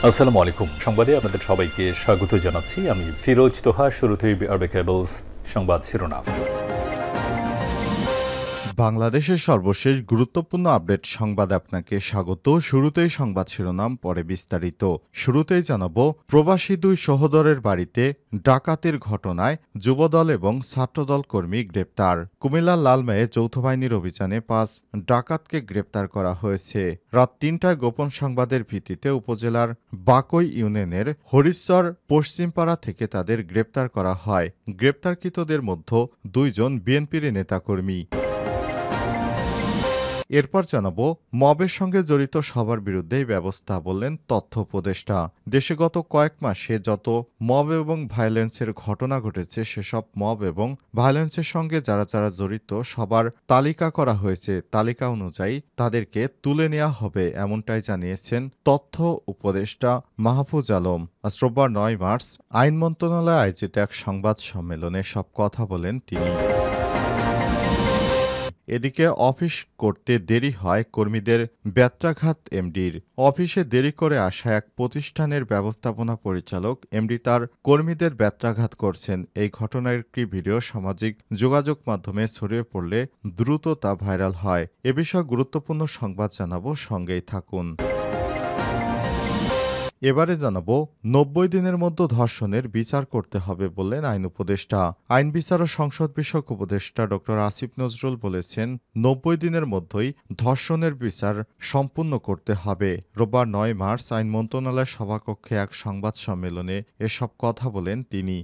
আসসালামু আলাইকুম। সংবাদে আপনাদের সবাইকে স্বাগত জানাচ্ছি। আমি ফিরোজ তোহা। শুরুতেই বিআরবি কেবলস সংবাদ শিরোনাম। বাংলাদেশের সর্বশেষ গুরুত্বপূর্ণ আপডেট সংবাদে আপনাকে স্বাগত। শুরুতেই সংবাদ শিরোনাম, পরে বিস্তারিত। শুরুতেই জানাবো, প্রবাসী দুই সহোদরের বাড়িতে ডাকাতির ঘটনায় যুবদল এবং ছাত্রদল কর্মী গ্রেপ্তার। কুমিল্লার লালমাইয়ে যৌথ বাহিনীর অভিযানে ৫ ডাকাতকে গ্রেপ্তার করা হয়েছে। রাত ৩টায় গোপন সংবাদের ভিত্তিতে উপজেলার বাকই ইউনিয়নের হরিশ্বর পশ্চিমপাড়া থেকে তাদের গ্রেপ্তার করা হয়। গ্রেপ্তারকৃতদের মধ্যে ২ জন বিএনপির নেতাকর্মী। এরপর জানাবো, মবের সঙ্গে জড়িত সবার বিরুদ্ধেই ব্যবস্থা, বললেন তথ্য উপদেষ্টা। দেশে গত কয়েক মাসে যত মব এবং ভায়োলেন্সের ঘটনা ঘটেছে, সেসব মব এবং ভায়োলেন্সের সঙ্গে যারা যারা জড়িত সবার তালিকা করা হয়েছে। তালিকা অনুযায়ী তাদেরকে তুলে নেওয়া হবে, এমনটাই জানিয়েছেন তথ্য উপদেষ্টা মাহফুজ আলম। আজ রোববার ৯ মার্চ আইন মন্ত্রণালয়ে আয়োজিত এক সংবাদ সম্মেলনে সব কথা বলেন তিনি। এদিকে অফিস করতে দেরি হয় কর্মীদের ব্যত্রাঘাত এমডির। অফিসে দেরি করে আসা এক প্রতিষ্ঠানের ব্যবস্থাপনা পরিচালক এমডি তার কর্মীদের ব্যত্রাঘাত করছেন। এই ঘটনার একটি ভিডিও সামাজিক যোগাযোগ মাধ্যমে ছড়িয়ে পড়লে দ্রুত তা ভাইরাল হয়। এ বিষয়ে গুরুত্বপূর্ণ সংবাদ জানাবো, সঙ্গেই থাকুন। এবারে জানাবো, ৯০ দিনের মধ্যে ধর্ষণের বিচার করতে হবে, বললেন আইন উপদেষ্টা। আইন বিচার ও সংসদ বিষয়ক উপদেষ্টা ড আসিফ নজরুল বলেছেন, ৯০ দিনের মধ্যেই ধর্ষণের বিচার সম্পূর্ণ করতে হবে। রোববার ৯ মার্চ আইন মন্ত্রণালয়ের সভাকক্ষে এক সংবাদ সম্মেলনে এসব কথা বলেন তিনি।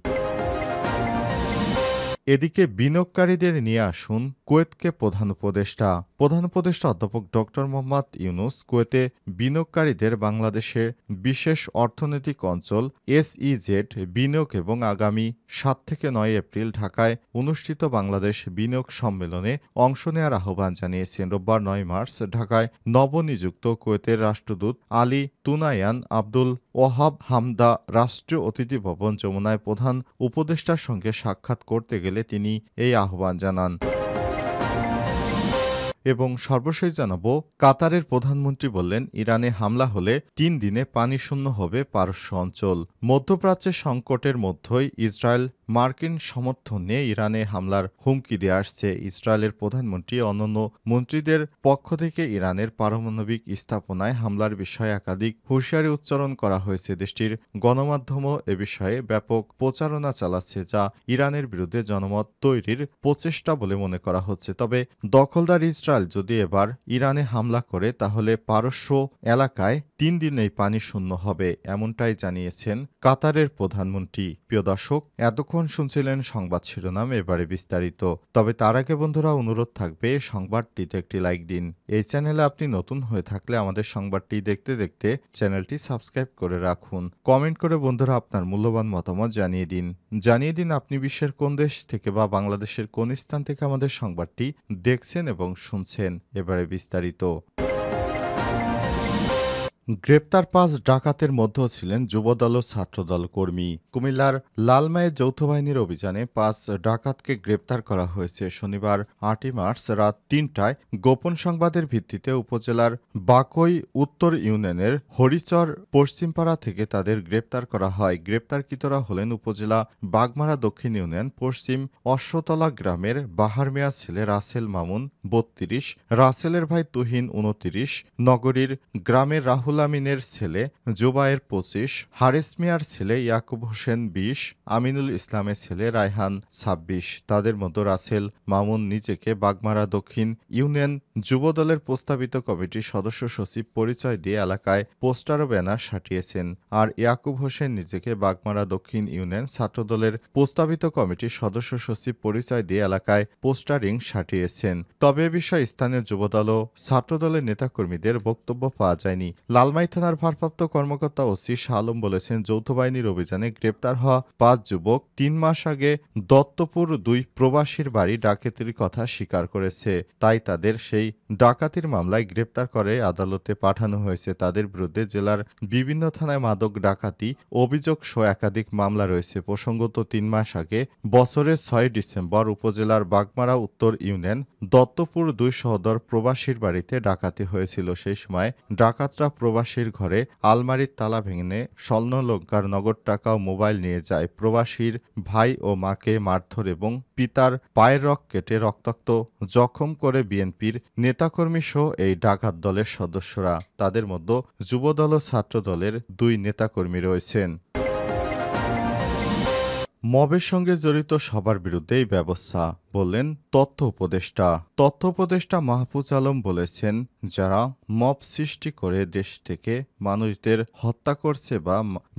এদিকে বিনিয়োগকারীদের নিয়ে আসুন কুয়েতকে প্রধান উপদেষ্টা। প্রধান উপদেষ্টা অধ্যাপক ড মোহাম্মদ ইউনুস কুয়েতে বিনিয়োগকারীদের বাংলাদেশে বিশেষ অর্থনৈতিক অঞ্চল SEZ বিনিয়োগ এবং আগামী ৭ থেকে ৯ এপ্রিল ঢাকায় অনুষ্ঠিত বাংলাদেশ বিনিয়োগ সম্মেলনে অংশ নেওয়ার আহ্বান জানিয়েছেন। রোববার ৯ মার্চ ঢাকায় নবনিযুক্ত কুয়েতের রাষ্ট্রদূত আলী তুনায়ান আব্দুল ওয়াহাব হামদা রাষ্ট্রীয় অতিথি ভবন যমুনায় প্রধান উপদেষ্টার সঙ্গে সাক্ষাৎ করতে গেলে তিনি এই আহ্বান জানান। এবং সর্বশেষ জানাবো, কাতারের প্রধানমন্ত্রী বললেন, ইরানে হামলা হলে ৩ দিনে পানিশূন্য হবে পারস্য অঞ্চল। মধ্যপ্রাচ্যের সংকটের মধ্যেই ইসরায়েল মার্কিন সমর্থন নিয়ে ইরানে হামলার হুমকি দিয়ে আসছে। ইসরায়েলের প্রধানমন্ত্রী অন্যান্য মন্ত্রীদের পক্ষ থেকে ইরানের পারমাণবিক স্থাপনায় হামলার বিষয়ে একাধিক হুঁশিয়ারি উচ্চারণ করা হয়েছে। দেশটির গণমাধ্যমও এ বিষয়ে ব্যাপক প্রচারণা চালাচ্ছে, যা ইরানের বিরুদ্ধে জনমত তৈরির প্রচেষ্টা বলে মনে করা হচ্ছে। তবে দখলদার ইসরায়েল যদি এবার ইরানে হামলা করে, তাহলে পারস্য এলাকায় ৩ দিনেই পানি শূন্য হবে, এমনটাই জানিয়েছেন কাতারের প্রধানমন্ত্রী। প্রিয় দর্শক, এতক্ষণ শুনছিলেন সংবাদ শিরোনাম, এবারে বিস্তারিত। তবে তার আগে বন্ধুরা, অনুরোধ থাকবে সংবাদটিতে একটি লাইক দিন। এই চ্যানেলে আপনি নতুন হয়ে থাকলে আমাদের সংবাদটি দেখতে দেখতে চ্যানেলটি সাবস্ক্রাইব করে রাখুন। কমেন্ট করে বন্ধুরা আপনার মূল্যবান মতামত জানিয়ে দিন আপনি বিশ্বের কোন দেশ থেকে বা বাংলাদেশের কোন স্থান থেকে আমাদের সংবাদটি দেখছেন এবং শুনছেন। এবারে বিস্তারিত। গ্রেপ্তার ৫ ডাকাতের মধ্যেও ছিলেন যুবদল ও ছাত্রদল কর্মী। কুমিল্লার লালমাইয়ে যৌথ বাহিনীর অভিযানে ৫ ডাকাতকে গ্রেপ্তার করা হয়েছে। শনিবার ৮ই মার্চ রাত ৩টায় গোপন সংবাদের ভিত্তিতে উপজেলার বাকই উত্তর ইউনিয়নের হরিচর পশ্চিমপাড়া থেকে তাদের গ্রেপ্তার করা হয়। গ্রেপ্তারকৃতরা হলেন উপজেলা বাগমারা দক্ষিণ ইউনিয়ন পশ্চিম অশ্বতলা গ্রামের বাহার মিয়ার ছেলে রাসেল মামুন ৩২, রাসেলের ভাই তুহিন ২৯, নগরীর গ্রামের রাহুল আমিনের ছেলে জুবায়ের ২৫, হারিস মিয়ার ছেলে ইয়াকুব হোসেন ২০, আমিনুল ইসলামের ছেলে রায়হান ২৬। তাদের মধ্যে রাসেল মামুন নিজেকে বাগমারা দক্ষিণ ইউনিয়ন যুবদলের প্রস্তাবিত কমিটির সদস্য সচিব পরিচয় দিয়ে এলাকায় পোস্টার ও ব্যানার সাটিয়েছেন। আর ইয়াকুব হোসেন নিজেকে বাগমারা দক্ষিণ ইউনিয়ন ছাত্রদলের প্রস্তাবিত কমিটির সদস্য সচিব পরিচয় দিয়ে এলাকায় পোস্টারিং সাটিয়েছেন। তবে এ বিষয়ে স্থানীয় যুবদল ও ছাত্রদলের নেতাকর্মীদের বক্তব্য পাওয়া যায়নি। লালমাই থানার ভারপ্রাপ্ত কর্মকর্তা ওসি শাহ আলম বলেছেন, যৌথ বাহিনীর অভিযানে গ্রেপ্তার হওয়া ৫ যুবক ৩ মাস আগে দত্তপুর ২ প্রবাসীর বাড়ি ডাকাতির কথা স্বীকার করেছে। তাই তাদের সেই ডাকাতির মামলায় গ্রেপ্তার করে আদালতে পাঠানো হয়েছে। তাদের বিরুদ্ধে জেলার বিভিন্ন থানায় মাদক ডাকাতি অভিযোগসহ একাধিক মামলা রয়েছে। প্রসঙ্গত ৩ মাস আগে বছরের ৬ ডিসেম্বর উপজেলার বাগমারা উত্তর ইউনিয়ন দত্তপুর ২ সহোদর প্রবাসীর বাড়িতে ডাকাতি হয়েছিল। সেই সময় ডাকাতরা প্রবাসীর ঘরে আলমারির তালা ভেঙে স্বর্ণলঙ্কার নগদ টাকা ও মোবাইল নিয়ে যায়। প্রবাসীর ভাই ও মাকে মারধর এবং পিতার পায়ের রক কেটে রক্তাক্ত জখম করে বিএনপির নেতাকর্মী সহ এই ডাকাত দলের সদস্যরা। তাদের মধ্যে যুবদল ও ছাত্রদলের ২ নেতাকর্মী রয়েছেন। মবের সঙ্গে জড়িত সবার বিরুদ্ধেই ব্যবস্থা বললেন তথ্য উপদেষ্টা। তথ্য উপদেষ্টা মাহফুজ আলম বলেছেন, যারা মব সৃষ্টি করে দেশ থেকে মানুষদের হত্যা করছে বা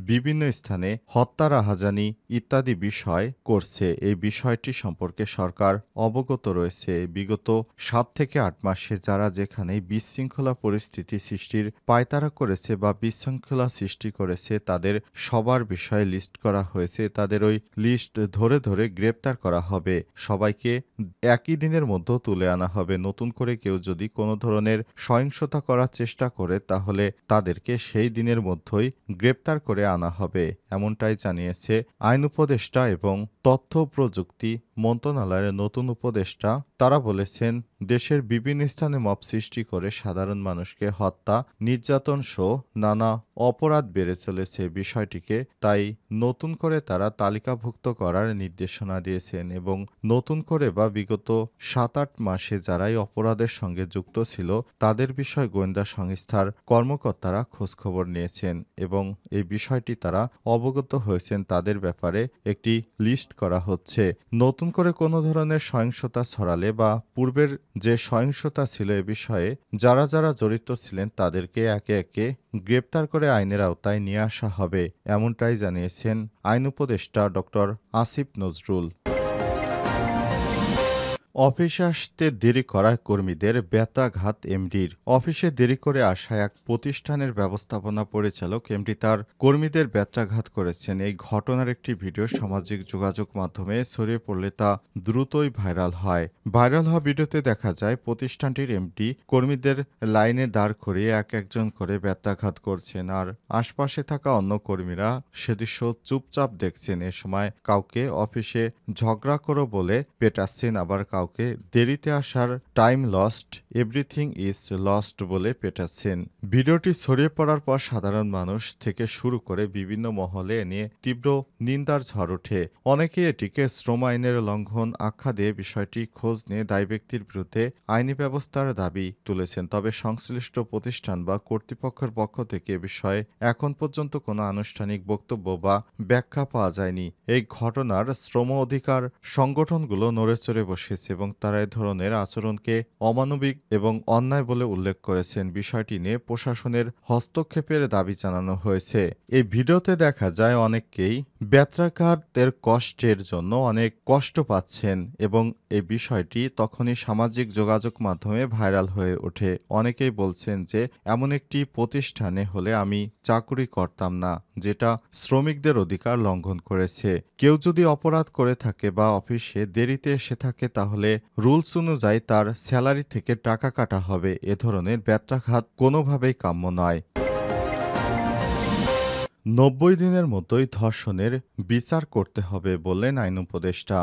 বিভিন্ন স্থানে হত্যা রাহাজানি ইত্যাদি বিষয় করছে, এই বিষয়টি সম্পর্কে সরকার অবগত রয়েছে। বিগত ৭ থেকে ৮ মাসে যারা যেখানে বিশৃঙ্খলা পরিস্থিতি সৃষ্টির পায়তারা করেছে বা বিশৃঙ্খলা সৃষ্টি করেছে তাদের সবার বিষয়ে লিস্ট করা হয়েছে। তাদের ওই লিস্ট ধরে ধরে গ্রেপ্তার করা হবে। সবাইকে একই দিনের মধ্যে তুলে আনা হবে। নতুন করে কেউ যদি কোনো ধরনের সহিংসতা করার চেষ্টা করে তাহলে তাদেরকে সেই দিনের মধ্যেই গ্রেপ্তার করে আনা হবে, এমনটাই জানিয়েছে আইন উপদেষ্টা এবং তথ্য প্রযুক্তি মন্ত্রণালয়ের নতুন উপদেষ্টা। তারা বলেছেন, দেশের বিভিন্ন স্থানে মব সৃষ্টি করে সাধারণ মানুষকে হত্যা নির্যাতন সহ নানা অপরাধ বেড়ে চলেছে। বিষয়টিকে তাই নতুন করে তারা তালিকাভুক্ত করার নির্দেশনা দিয়েছেন এবং নতুন করে বা বিগত ৭-৮ মাসে যারাই অপরাধের সঙ্গে যুক্ত ছিল তাদের বিষয়ে গোয়েন্দা সংস্থার কর্মকর্তারা খোঁজখবর নিয়েছেন এবং এই বিষয়টি তারা অবগত হয়েছেন। তাদের ব্যাপারে একটি লিস্ট করা হচ্ছে। নতুন করে কোনো ধরনের সহিংসতা ছড়ালে বা পূর্বের যে সহিংসতা ছিল এ বিষয়ে যারা যারা জড়িত ছিলেন তাদেরকে একে একে গ্রেপ্তার করে আইনের আওতায় নিয়ে আসা হবে, এমনটাই জানিয়েছেন আইন উপদেষ্টা ডক্টর আসিফ নজরুল। অফিসে আসতে দেরি করায় কর্মীদের ব্যথাঘাত এমডির। অফিসে দেরি করে আসা এক প্রতিষ্ঠানের ব্যবস্থাপনা পরিচালক এমডি তার কর্মীদের ব্যথাঘাত করেছেন। এই ঘটনার একটি ভিডিও সামাজিক যোগাযোগ মাধ্যমে ছড়িয়ে পড়লে তা দ্রুতই ভাইরাল হয়। ভাইরাল হওয়া ভিডিওতে দেখা যায় প্রতিষ্ঠানটির এমডি কর্মীদের লাইনে দাঁড় করিয়ে এক একজন করে ব্যথাঘাত করছেন আর আশপাশে থাকা অন্য কর্মীরা সে দৃশ্য চুপচাপ দেখছেন। এ সময় কাউকে অফিসে ঝগড়া করো বলে পেটাচ্ছেন, আবার কাউকে দেরিতে আসার time lost, everything is lost বলে পেটাচ্ছেন। ভিডিওটি ছড়িয়ে পড়ার পর সাধারণ মানুষ থেকে শুরু করে বিভিন্ন মহলে এ নিয়ে তীব্র নিন্দার ঝড় ওঠে। অনেকে এটিকে শ্রম আইনের লঙ্ঘন আখ্যা দিয়ে বিষয়টি খোঁজ নিয়ে দায়ী ব্যক্তির বিরুদ্ধে আইনি ব্যবস্থার দাবি তুলেছেন। তবে সংশ্লিষ্ট প্রতিষ্ঠান বা কর্তৃপক্ষের পক্ষ থেকে এ বিষয়ে এখন পর্যন্ত কোনো আনুষ্ঠানিক বক্তব্য বা ব্যাখ্যা পাওয়া যায়নি। এই ঘটনার শ্রম অধিকার সংগঠনগুলো নড়েচড়ে বসেছে এবং তারা এ ধরনের আচরণকে অমানবিক এবং অন্যায় বলে উল্লেখ করেছেন। বিষয়টি নিয়ে প্রশাসনের হস্তক্ষেপের দাবি জানানো হয়েছে। এই ভিডিওতে দেখা যায় অনেককেই ব্যথাঘাতের কষ্টের জন্য অনেক কষ্ট পাচ্ছেন এবং এই বিষয়টি তখনই সামাজিক যোগাযোগ মাধ্যমে ভাইরাল হয়ে ওঠে। অনেকেই বলছেন যে এমন একটি প্রতিষ্ঠানে হলে আমি চাকুরি করতাম না, যেটা শ্রমিকদের অধিকার লঙ্ঘন করেছে। কেউ যদি অপরাধ করে থাকে বা অফিসে দেরিতে এসে থাকে তাহলে রুলস অনুযায়ী তার স্যালারি থেকে টাকা কাটা হবে। এ ধরনের ব্যথাঘাত কোনোভাবেই কাম্য নয়। ৯০ দিনের মতোই ধর্ষণের বিচার করতে হবে বললেন আইন উপদেষ্টা।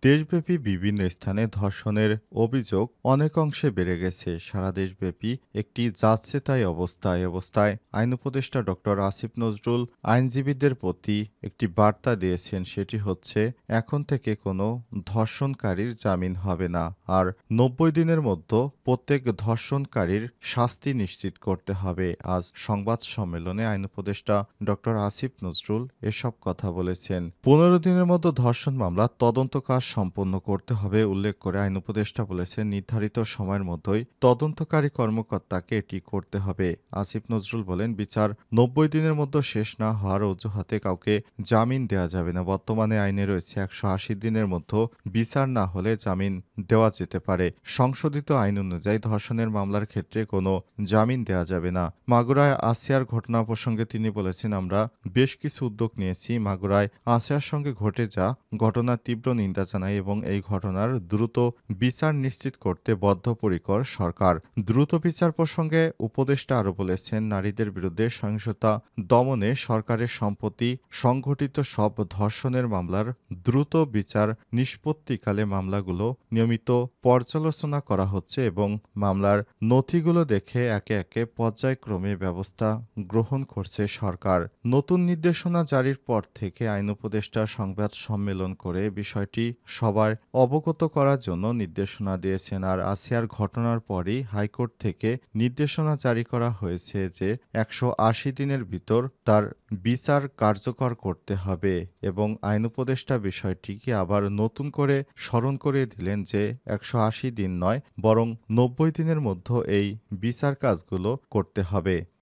দেশব্যাপী বিভিন্ন স্থানে ধর্ষণের অভিযোগ অনেক অংশে বেড়ে গেছে। সারা দেশব্যাপী একটি যাচ্ছে তাই অবস্থায় আইন উপদেষ্টা ডক্টর আসিফ নজরুল আইনজীবীদের প্রতি একটি বার্তা দিয়েছেন। সেটি হচ্ছে, এখন থেকে কোনো ধর্ষণকারীর জামিন হবে না আর ৯০ দিনের মধ্যে প্রত্যেক ধর্ষণকারীর শাস্তি নিশ্চিত করতে হবে। আজ সংবাদ সম্মেলনে আইন উপদেষ্টা ডক্টর আসিফ নজরুল এসব কথা বলেছেন। ১৫ দিনের মধ্যে ধর্ষণ মামলা তদন্ত কাজ সম্পন্ন করতে হবে উল্লেখ করে আইন উপদেষ্টা বলেছেন, নির্ধারিত সময়ের মধ্যেই তদন্তকারী কর্মকর্তাকে এটি করতে হবে। আসিফ নজরুল বলেন, বিচার ৯০ দিনের মধ্যে শেষ না হওয়ার অজুহাতে কাউকে জামিন দেওয়া যাবে না। বর্তমানে আইনে রয়েছে ১৮০ দিনের মধ্যে বিচার না হলে জামিন দেওয়া যেতে পারে। সংশোধিত আইন অনুযায়ী ধর্ষণের মামলার ক্ষেত্রে কোনো জামিন দেওয়া যাবে না। মাগুরায় আসিয়ার ঘটনা প্রসঙ্গে তিনি বলেছেন, আমরা আমরা বেশ কিছু উদ্যোগ নিয়েছি। মাগুরায় আসিয়ার সঙ্গে ঘটে যা ঘটনার তীব্র নিন্দা জানাই এবং এই ঘটনার দ্রুত বিচার নিশ্চিত করতে বদ্ধপরিকর সরকার। দ্রুত বিচার প্রসঙ্গে উপদেষ্টা আরও বলেছেন, নারীদের বিরুদ্ধে সহিংসতা দমনে সরকারের সম্প্রতি সংঘটিত সব ধর্ষণের মামলার দ্রুত বিচার নিষ্পত্তিকালে মামলাগুলো নিয়মিত পর্যালোচনা করা হচ্ছে এবং মামলার নথিগুলো দেখে একে একে পর্যায়ক্রমে ব্যবস্থা গ্রহণ করছে সরকার। নতুন নির্দেশনা জারির পর থেকে আইন উপদেষ্টা সংবাদ সম্মেলন করে বিষয়টি সবার অবগত করার জন্য নির্দেশনা দিয়েছেন। আর আসিয়ার ঘটনার পরই হাইকোর্ট থেকে নির্দেশনা জারি করা হয়েছে যে ১৮০ দিনের ভিতর তার বিচার কার্যকর করতে হবে এবং আইন উপদেষ্টা বিষয়টিকে আবার নতুন করে স্মরণ করিয়ে দিলেন যে ১৮০ দিন নয় বরং ৯০ দিনের মধ্যে এই বিচার কাজগুলো করতে হবে।